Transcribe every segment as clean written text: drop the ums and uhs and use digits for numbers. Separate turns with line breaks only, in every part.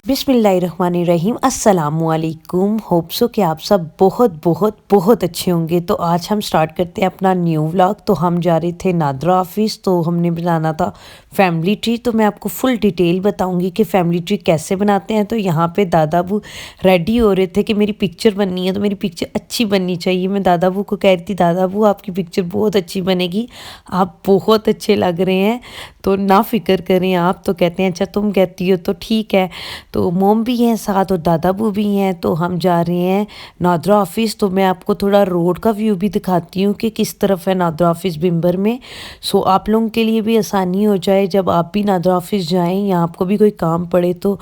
बिस्मिल्लाहिर्रहमानिर्रहीम अस्सलामुअलैकुम। Hope so कि आप सब बहुत बहुत बहुत अच्छे होंगे। तो आज हम स्टार्ट करते हैं अपना न्यू व्लॉग। तो हम जा रहे थे नादरा ऑफिस, तो हमने बनाना था फैमिली ट्री। तो मैं आपको फुल डिटेल बताऊंगी कि फैमिली ट्री कैसे बनाते हैं। तो यहाँ पे दादा अबू रेडी हो रहे थे कि मेरी पिक्चर बननी है, तो मेरी पिक्चर अच्छी बननी चाहिए। मैं दादा अबू को कह रही थी, दादा अबू आपकी पिक्चर बहुत अच्छी बनेगी, आप बहुत अच्छे लग रहे हैं, तो ना फिक्र करें आप। तो कहते हैं अच्छा तुम कहती हो तो ठीक है। तो मोम भी हैं साथ और दादाबू भी हैं। तो हम जा रहे हैं नादरा ऑफिस। तो मैं आपको थोड़ा रोड का व्यू भी दिखाती हूँ कि किस तरफ है नादरा ऑफिस बिम्बर में। सो आप लोगों के लिए भी आसानी हो जाए जब आप भी नादरा ऑफिस जाएं या आपको भी कोई काम पड़े, तो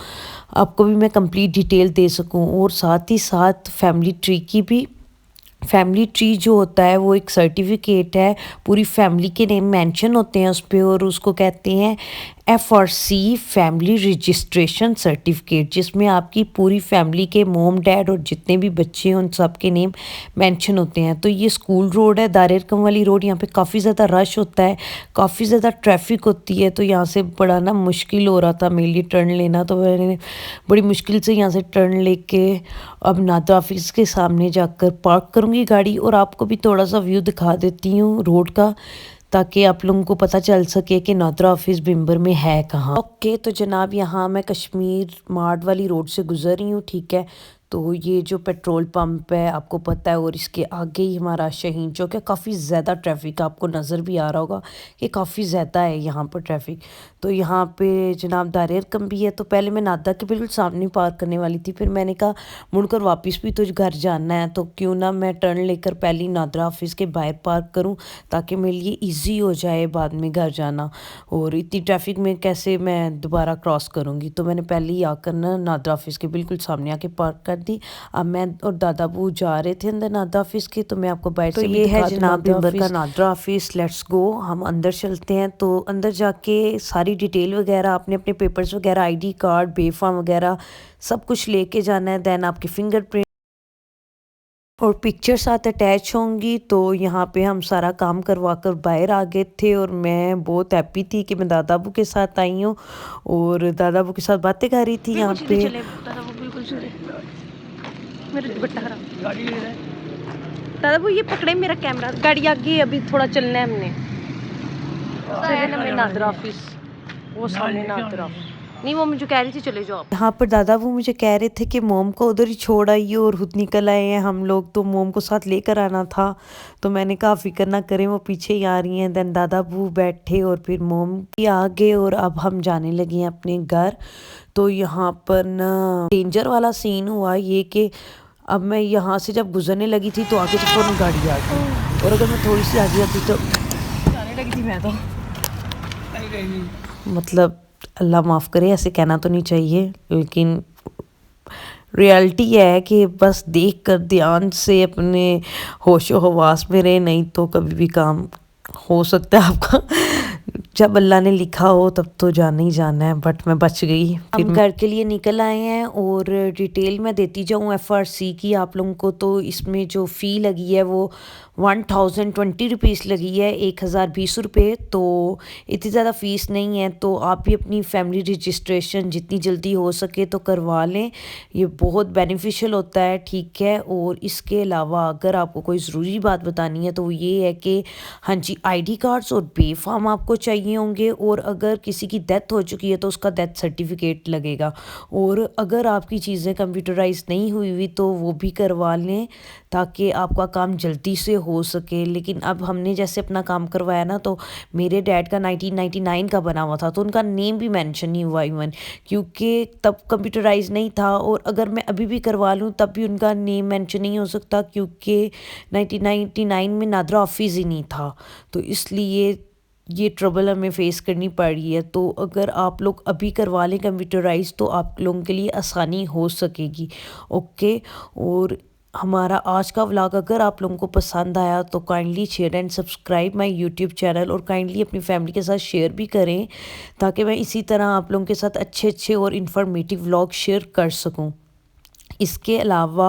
आपको भी मैं कंप्लीट डिटेल दे सकूँ। और साथ ही साथ फैमिली ट्री की भी, फैमिली ट्री जो होता है वो एक सर्टिफिकेट है, पूरी फैमिली के नेम मेंशन होते हैं उस पर, और उसको कहते हैं FRC फैमिली रजिस्ट्रेशन सर्टिफिकेट, जिसमें आपकी पूरी फैमिली के मोम डैड और जितने भी बच्चे हैं उन सब के नेम मेंशन होते हैं। तो ये स्कूल रोड है, दारेरकम वाली रोड। यहाँ पे काफ़ी ज़्यादा रश होता है, काफ़ी ज़्यादा ट्रैफिक होती है। तो यहाँ से बड़ा ना मुश्किल हो रहा था मेरे लिए टर्न लेना। तो मैंने बड़ी मुश्किल से यहाँ से टर्न लेके अब नादरा ऑफिस के सामने जाकर पार्क करूँगी गाड़ी, और आपको भी थोड़ा सा व्यू दिखा देती हूँ रोड का, ताकि आप लोगों को पता चल सके कि नादरा ऑफिस बिम्बर में है कहाँ। ओके, तो जनाब यहाँ मैं कश्मीर मार्ट वाली रोड से गुजर रही हूँ, ठीक है। तो ये जो पेट्रोल पंप है आपको पता है, और इसके आगे ही हमारा शाहीन चौक है। काफ़ी ज़्यादा ट्रैफिक आपको नज़र भी आ रहा होगा कि काफ़ी ज़्यादा है यहाँ पर ट्रैफिक। तो यहाँ पे जनाब दारेरकम भी है। तो पहले मैं नादा के बिल्कुल सामने पार्क करने वाली थी, फिर मैंने कहा मुड़कर वापस भी तो घर जाना है, तो क्यों ना मैं टर्न लेकर पहले नादरा ऑफिस के बाहर पार्क करूँ, ताकि मेरे लिए ईजी हो जाए बाद में घर जाना। और इतनी ट्रैफिक में कैसे मैं दोबारा क्रॉस करूँगी। तो मैंने पहले ही आकर ना नादरा ऑफिस के बिल्कुल सामने आके पार्क कर दी। अब मैं और दादा बू जा रहे थे अंदर नादरा ऑफिस के, तो मैं आपको बाहर से भी दिखा दूँ। ये है जनाब बिम्बर का नादरा ऑफिस। लेट्स गो, हम अंदर चलते हैं। तो अंदर जाके सारी डिटेल वगैरह, आपने अपने पेपर्स वगैरह, ID कार्ड, बेफाम वगैरह सब कुछ लेके जाना है। दैन आपके फिंगरप्रिंट और पिक्चर साथ अटैच होंगी। तो यहाँ पे हम सारा काम करवा कर बाहर आ गए थे, और मैं बहुत हैप्पी थी कि मैं दादा अबू के साथ आई हूँ और दादा अबू के साथ बातें कर रही थी। यहाँ पे
दादा वो ये पकड़े मेरा कैमरा, गाड़ी आगे अभी थोड़ा चलना है हमने। नादरा ऑफिस वो सामने नादरा ऑफिस नहीं, वो मुझे कह रही थी चले जाओ।
यहाँ पर दादा वो मुझे कह रहे थे कि मोम को उधर ही छोड़ आइए, और खुद निकल आए हैं हम लोग, तो मोम को साथ लेकर आना था। तो मैंने कहा फिक्र ना करें, वो पीछे ही आ रही हैं। देन दादा बू बैठे और फिर मोम भी आ गए, और अब हम जाने लगे हैं अपने घर। तो यहाँ पर ना डेंजर वाला सीन हुआ ये कि अब मैं यहाँ से जब गुजरने लगी थी तो आगे से फ़ौरन गाड़ी आ गई, और अगर मैं थोड़ी सी आगे आती तो
जाने लगी थी मैं तो।
मतलब अल्लाह माफ़ करे, ऐसे कहना तो नहीं चाहिए, लेकिन रियलिटी है कि बस देख कर ध्यान से अपने होशो हवास में रहे, नहीं तो कभी भी काम हो सकता है आपका। जब अल्लाह ने लिखा हो तब तो जाना ही जाना है, बट मैं बच गई। हम घर के लिए निकल आए हैं, और डिटेल मैं देती जाऊँ FRC की आप लोगों को। तो इसमें जो फ़ी लगी है वो 1020 रुपीज़ लगी है, 1020 रुपये। तो इतनी ज़्यादा फ़ीस नहीं है। तो आप भी अपनी फैमिली रजिस्ट्रेशन जितनी जल्दी हो सके तो करवा लें, ये बहुत बेनिफिशियल होता है, ठीक है। और इसके अलावा अगर आपको कोई ज़रूरी बात बतानी है तो वो ये है कि हाँ जी, ID कार्ड्स और बेफाम आपको चाहिए होंगे, और अगर किसी की डेथ हो चुकी है तो उसका डेथ सर्टिफिकेट लगेगा। और अगर आपकी चीज़ें कंप्यूटराइज नहीं हुई तो वो भी करवा लें, ताकि आपका काम जल्दी से हो सके। लेकिन अब हमने जैसे अपना काम करवाया ना, तो मेरे डैड का 1999 का बना हुआ था, तो उनका नेम भी मेंशन नहीं हुआ इवन, क्योंकि तब कंप्यूटराइज नहीं था। और अगर मैं अभी भी करवा लूँ तब भी उनका नेम मेंशन नहीं हो सकता, क्योंकि 1999 में नादरा ऑफिस ही नहीं था। तो इसलिए ये ट्रबल हमें फेस करनी पड़ रही है। तो अगर आप लोग अभी करवा लें कंप्यूटराइज तो आप लोगों के लिए आसानी हो सकेगी, ओके। और हमारा आज का व्लॉग अगर आप लोगों को पसंद आया तो kindly share and subscribe my YouTube channel और काइंडली अपनी फैमिली के साथ शेयर भी करें ताकि मैं इसी तरह आप लोगों के साथ अच्छे अच्छे और इन्फॉर्मेटिव व्लॉग शेयर कर सकूं। इसके अलावा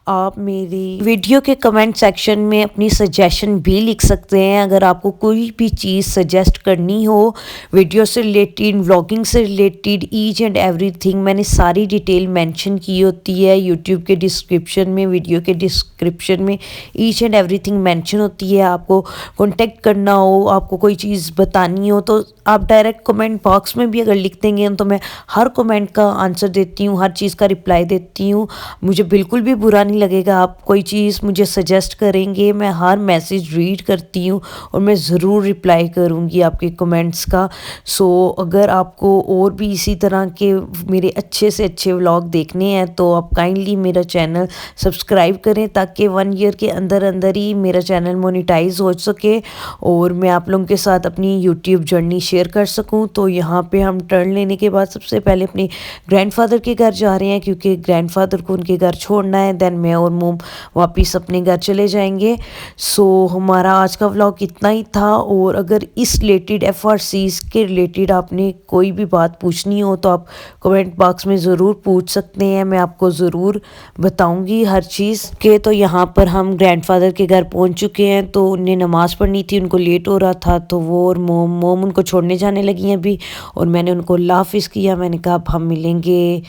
आप मेरी वीडियो के कमेंट सेक्शन में अपनी सजेशन भी लिख सकते हैं। अगर आपको कोई भी चीज़ सजेस्ट करनी हो वीडियो से रिलेटेड, व्लॉगिंग से रिलेटेड, ईच एंड एवरीथिंग मैंने सारी डिटेल मेंशन की होती है यूट्यूब के डिस्क्रिप्शन में, वीडियो के डिस्क्रिप्शन में ईच एंड एवरीथिंग मेंशन होती है। आपको कांटेक्ट करना हो, आपको कोई चीज़ बतानी हो तो आप डायरेक्ट कमेंट बॉक्स में भी अगर लिख देंगे तो मैं हर कमेंट का आंसर देती हूँ, हर चीज़ का रिप्लाई देती हूँ। मुझे बिल्कुल भी बुरा नहीं लगेगा, आप कोई चीज़ मुझे सजेस्ट करेंगे, मैं हर मैसेज रीड करती हूँ और मैं ज़रूर रिप्लाई करूँगी आपके कमेंट्स का। सो अगर आपको और भी इसी तरह के मेरे अच्छे से अच्छे व्लॉग देखने हैं तो आप काइंडली मेरा चैनल सब्सक्राइब करें ताकि 1 ईयर के अंदर अंदर ही मेरा चैनल मोनेटाइज हो सके और मैं आप लोगों के साथ अपनी यूट्यूब जर्नी शेयर कर सकूं। तो यहाँ पे हम टर्न लेने के बाद सबसे पहले अपने ग्रैंडफादर के घर जा रहे हैं क्योंकि ग्रैंडफादर को उनके घर छोड़ना है, देन मैं और मोम वापस अपने घर चले जाएंगे। सो हमारा आज का व्लॉग इतना ही था और अगर इस रिलेटेड FRCs के रिलेटेड आपने कोई भी बात पूछनी हो तो आप कमेंट बॉक्स में ज़रूर पूछ सकते हैं, मैं आपको ज़रूर बताऊंगी हर चीज़ के। तो यहाँ पर हम ग्रैंडफादर के घर पहुँच चुके हैं तो उन्हें नमाज़ पढ़नी थी, उनको लेट हो रहा था तो वो और मोम उनको छोड़ने जाने लगी हैं अभी और मैंने उनको अल्लाह हाफिज़ किया। मैंने कहा अब हम मिलेंगे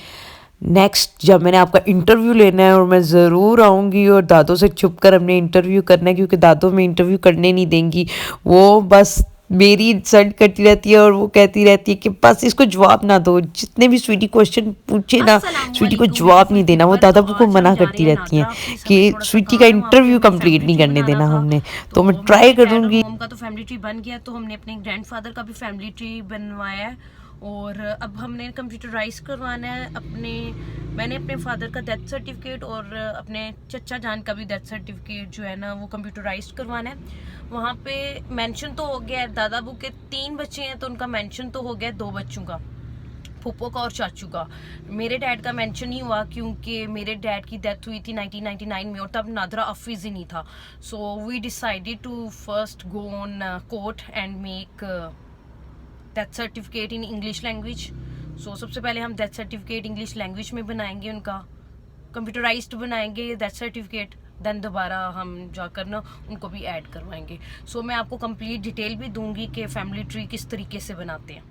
नेक्स्ट जब मैंने आपका इंटरव्यू लेना है और मैं ज़रूर आऊँगी और दादों से छुप कर हमने इंटरव्यू करना है क्योंकि दादों में इंटरव्यू करने नहीं देंगी, वो बस मेरी इंसल्ट करती रहती है और वो कहती रहती है कि बस इसको जवाब ना दो, जितने भी स्वीटी क्वेश्चन पूछे ना स्वीटी को जवाब नहीं देना। वो दादा को मना करती रहती हैं कि स्वीटी का इंटरव्यू कंप्लीट नहीं करने देना हमने, तो मैं ट्राई करूँगी।
मोम का तो फैमिली ट्री बन गया तो हमने अपने ग्रैंडफादर का भी फैमिली ट्री बनवाया है और अब हमने कंप्यूटराइज करवाना है। मैंने अपने फादर का डेथ सर्टिफिकेट और अपने चचा जान का भी डेथ सर्टिफिकेट जो है ना वो कंप्यूटराइज करवाना है। वहाँ पे मेंशन तो हो गया है, दादा बू के 3 बच्चे हैं तो उनका मेंशन तो हो गया 2 बच्चों का, फूफो का और चाचू का। मेरे डैड का मेंशन नहीं हुआ क्योंकि मेरे डैड की डेथ हुई थी 1999 में और तब नादरा ऑफिस ही नहीं था। So we decided to first go on court and make death certificate in English language. So सबसे पहले हम डेथ सर्टिफिकेट इंग्लिश लैंग्वेज में बनाएंगे, उनका कंप्यूटराइज्ड बनाएंगे डेथ सर्टिफिकेट, देन दोबारा हम जाकर ना उनको भी ऐड करवाएंगे। सो मैं आपको कंप्लीट डिटेल भी दूंगी कि फैमिली ट्री किस तरीके से बनाते हैं।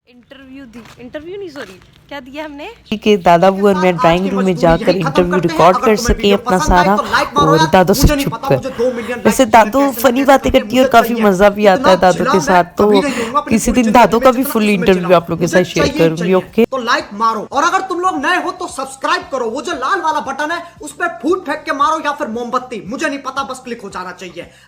इंटरव्यू नहीं सॉरी क्या दिया हमने
कि दादा बुआ और मैं ड्राइंग रूम में जाकर इंटरव्यू रिकॉर्ड कर सके अपना सारा और दादों से छुप कर। वैसे दादू फनी बातें करती है और काफी मजा भी आता है दादों के साथ, तो किसी दिन दादों का भी फुल इंटरव्यू आप लोगों के साथ शेयर करूंगी। ओके
तो लाइक मारो और अगर तुम लोग नए हो तो सब्सक्राइब करो, वो जो लाल वाला बटन है उस पर फूट फेंक के मारो या फिर मोमबत्ती, मुझे नहीं पता, बस क्लिक हो जाना चाहिए।